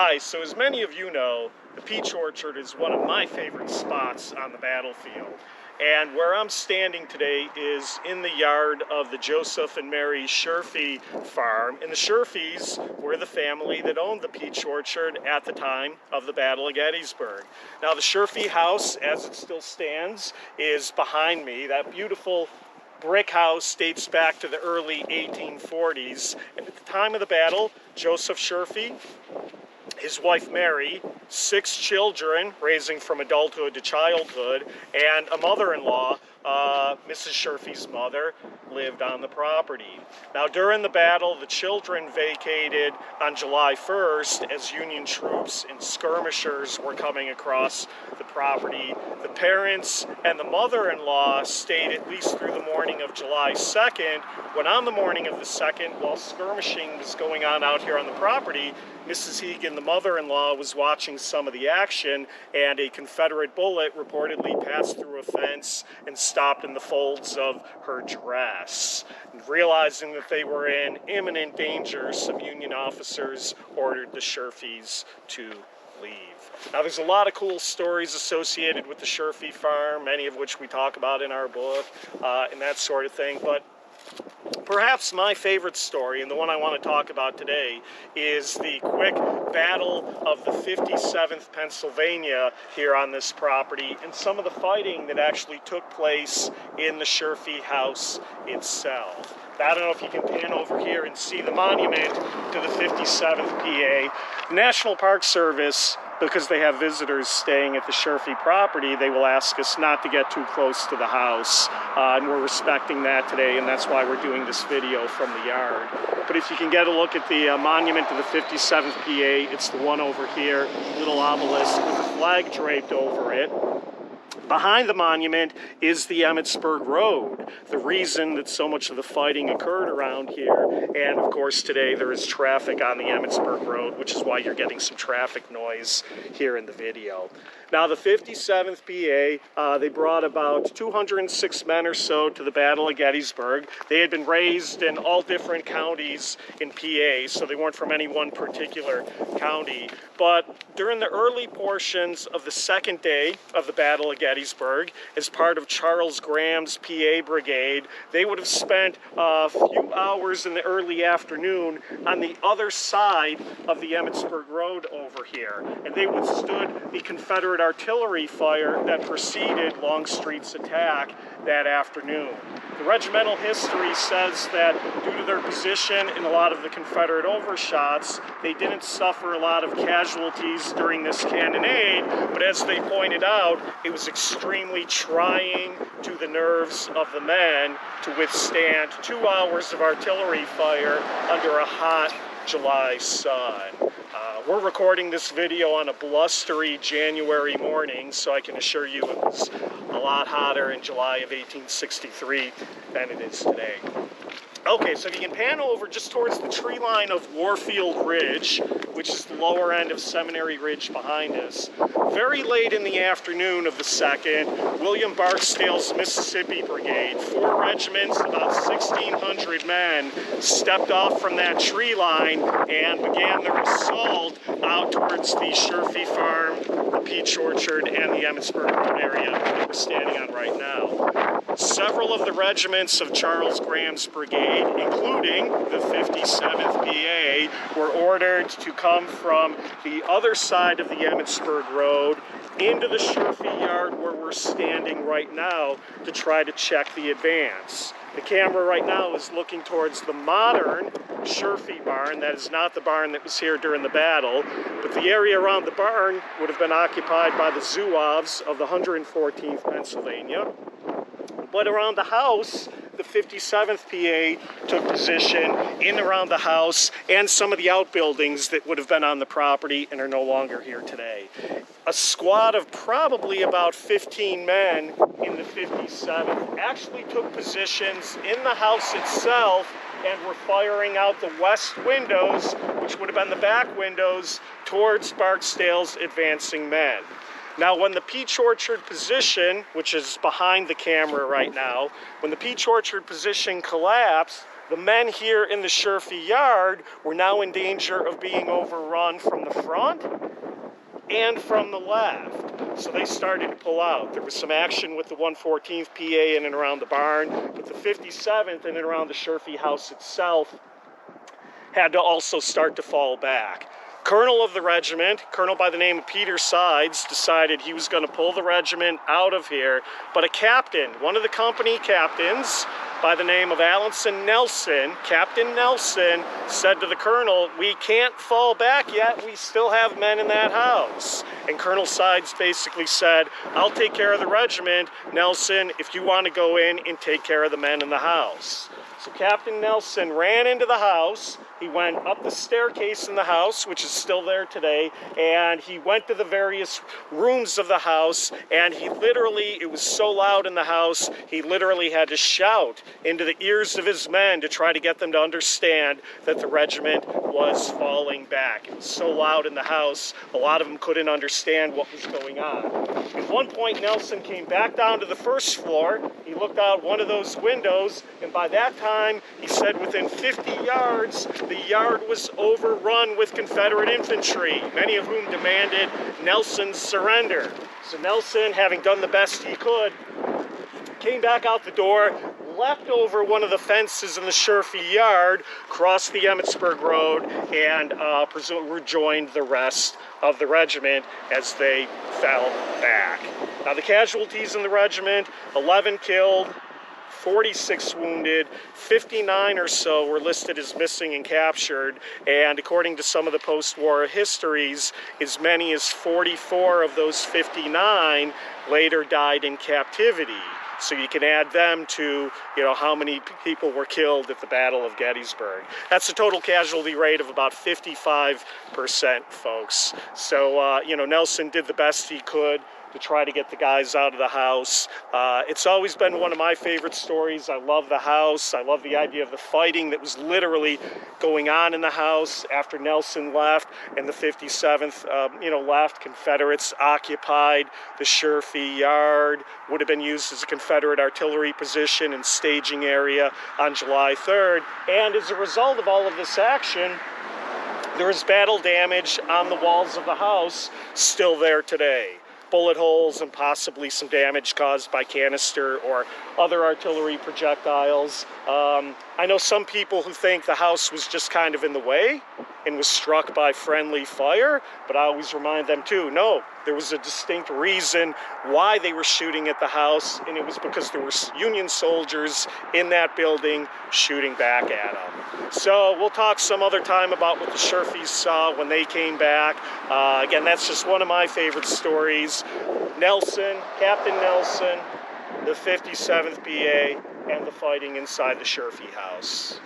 Hi, so as many of you know, the Peach Orchard is one of my favorite spots on the battlefield. And where I'm standing today is in the yard of the Joseph and Mary Sherfy farm. And the Sherfys were the family that owned the Peach Orchard at the time of the Battle of Gettysburg. Now the Sherfy house, as it still stands, is behind me. That beautiful brick house dates back to the early 1840s. And at the time of the battle, Joseph Sherfy, his wife Mary, 6 children raising from adulthood to childhood, and a mother-in-law, Mrs. Sherfy's mother, lived on the property. Now during the battle, the children vacated on July 1st as Union troops and skirmishers were coming across the property. The parents and the mother-in-law stayed at least through the morning of July 2nd, when on the morning of the 2nd, while skirmishing was going on out here on the property, Mrs. Hegan, the mother-in-law, was watching some of the action, and a Confederate bullet reportedly passed through a fence and stopped in the folds of her dress. And realizing that they were in imminent danger, some Union officers ordered the Sherfys to leave. Now, there's a lot of cool stories associated with the Sherfy farm, many of which we talk about in our book, and that sort of thing, but perhaps my favorite story, and the one I want to talk about today, is the quick battle of the 57th Pennsylvania here on this property, and some of the fighting that actually took place in the Sherfy house itself. Now, I don't know if you can pan over here and see the monument to the 57th PA. The National Park Service, because they have visitors staying at the Sherfy property, they will ask us not to get too close to the house, and we're respecting that today, and that's why we're doing this video from the yard. But if you can get a look at the monument to the 57th PA, it's the one over here, little obelisk with a flag draped over it. Behind the monument is the Emmitsburg Road, the reason that so much of the fighting occurred around here. And of course today there is traffic on the Emmitsburg Road, which is why you're getting some traffic noise here in the video. Now the 57th PA, they brought about 206 men or so to the Battle of Gettysburg. They had been raised in all different counties in PA, so they weren't from any one particular county. But during the early portions of the second day of the Battle of Gettysburg, as part of Charles Graham's PA brigade, they would have spent a few hours in the early afternoon on the other side of the Emmitsburg Road over here. And they withstood the Confederate artillery fire that preceded Longstreet's attack that afternoon. The regimental history says that due to their position in a lot of the Confederate overshots, they didn't suffer a lot of casualties during this cannonade, but as they pointed out, it was extremely trying to the nerves of the men to withstand 2 hours of artillery fire under a hot July sun. We're recording this video on a blustery January morning, so I can assure you it was a lot hotter in July of 1863 than it is today. Okay, so if you can pan over just towards the tree line of Warfield Ridge, which is the lower end of Seminary Ridge behind us, very late in the afternoon of the 2nd, William Barksdale's Mississippi Brigade, 4 regiments, about 1,600 men, stepped off from that tree line and began their assault out towards the Sherfy farm, the Peach Orchard, and the Emmitsburg Road area that we're standing on right now. Several of the regiments of Charles Graham's brigade, including the 57th PA, were ordered to come from the other side of the Emmitsburg Road into the Sherfy yard where we're standing right now to try to check the advance. The camera right now is looking towards the modern Sherfy barn. That is not the barn that was here during the battle, but the area around the barn would have been occupied by the Zouaves of the 114th Pennsylvania. But around the house, the 57th PA took position in around the house and some of the outbuildings that would have been on the property and are no longer here today. A squad of probably about 15 men in the 57th actually took positions in the house itself and were firing out the west windows, which would have been the back windows, towards Barksdale's advancing men. Now, when the Peach Orchard position, which is behind the camera right now, when the Peach Orchard position collapsed, the men here in the Sherfy yard were now in danger of being overrun from the front and from the left. So they started to pull out. There was some action with the 114th PA in and around the barn, but the 57th in and around the Sherfy house itself had to also start to fall back. Colonel of the regiment, colonel by the name of Peter Sides, decided he was going to pull the regiment out of here, but a captain, one of the company captains by the name of Captain Nelson, said to the colonel, "We can't fall back yet, we still have men in that house." And Colonel Sides basically said, "I'll take care of the regiment, Nelson, if you want to go in and take care of the men in the house." So Captain Nelson ran into the house. He went up the staircase in the house, which is still there today, and he went to the various rooms of the house, and it was so loud in the house, he literally had to shout into the ears of his men to try to get them to understand that the regiment was falling back. It was so loud in the house, a lot of them couldn't understand what was going on. At one point, Nelson came back down to the first floor. He looked out one of those windows, and by that time, he said within 50 yards, the yard was overrun with Confederate infantry, many of whom demanded Nelson's surrender. So Nelson, having done the best he could, came back out the door, leapt over one of the fences in the Sherfy yard, crossed the Emmitsburg Road, and rejoined the rest of the regiment as they fell back. Now the casualties in the regiment, 11 killed, 46 wounded, 59 or so were listed as missing and captured, and according to some of the post-war histories, as many as 44 of those 59 later died in captivity. So you can add them to, how many people were killed at the Battle of Gettysburg. That's a total casualty rate of about 55%, folks. So, Nelson did the best he could to try to get the guys out of the house. It's always been one of my favorite stories. I love the house. I love the idea of the fighting that was literally going on in the house after Nelson left and the 57th, left. Confederates occupied the Sherfy yard, would have been used as a Confederate artillery position and staging area on July 3rd. And as a result of all of this action, there is battle damage on the walls of the house still there today. Bullet holes and possibly some damage caused by canister or other artillery projectiles. I know some people who think the house was just kind of in the way and was struck by friendly fire, but I always remind them too, no, there was a distinct reason why they were shooting at the house, and it was because there were Union soldiers in that building shooting back at them. So we'll talk some other time about what the Sherfys saw when they came back. Again, that's just one of my favorite stories. Captain Nelson, the 57th BA, and the fighting inside the Sherfy house.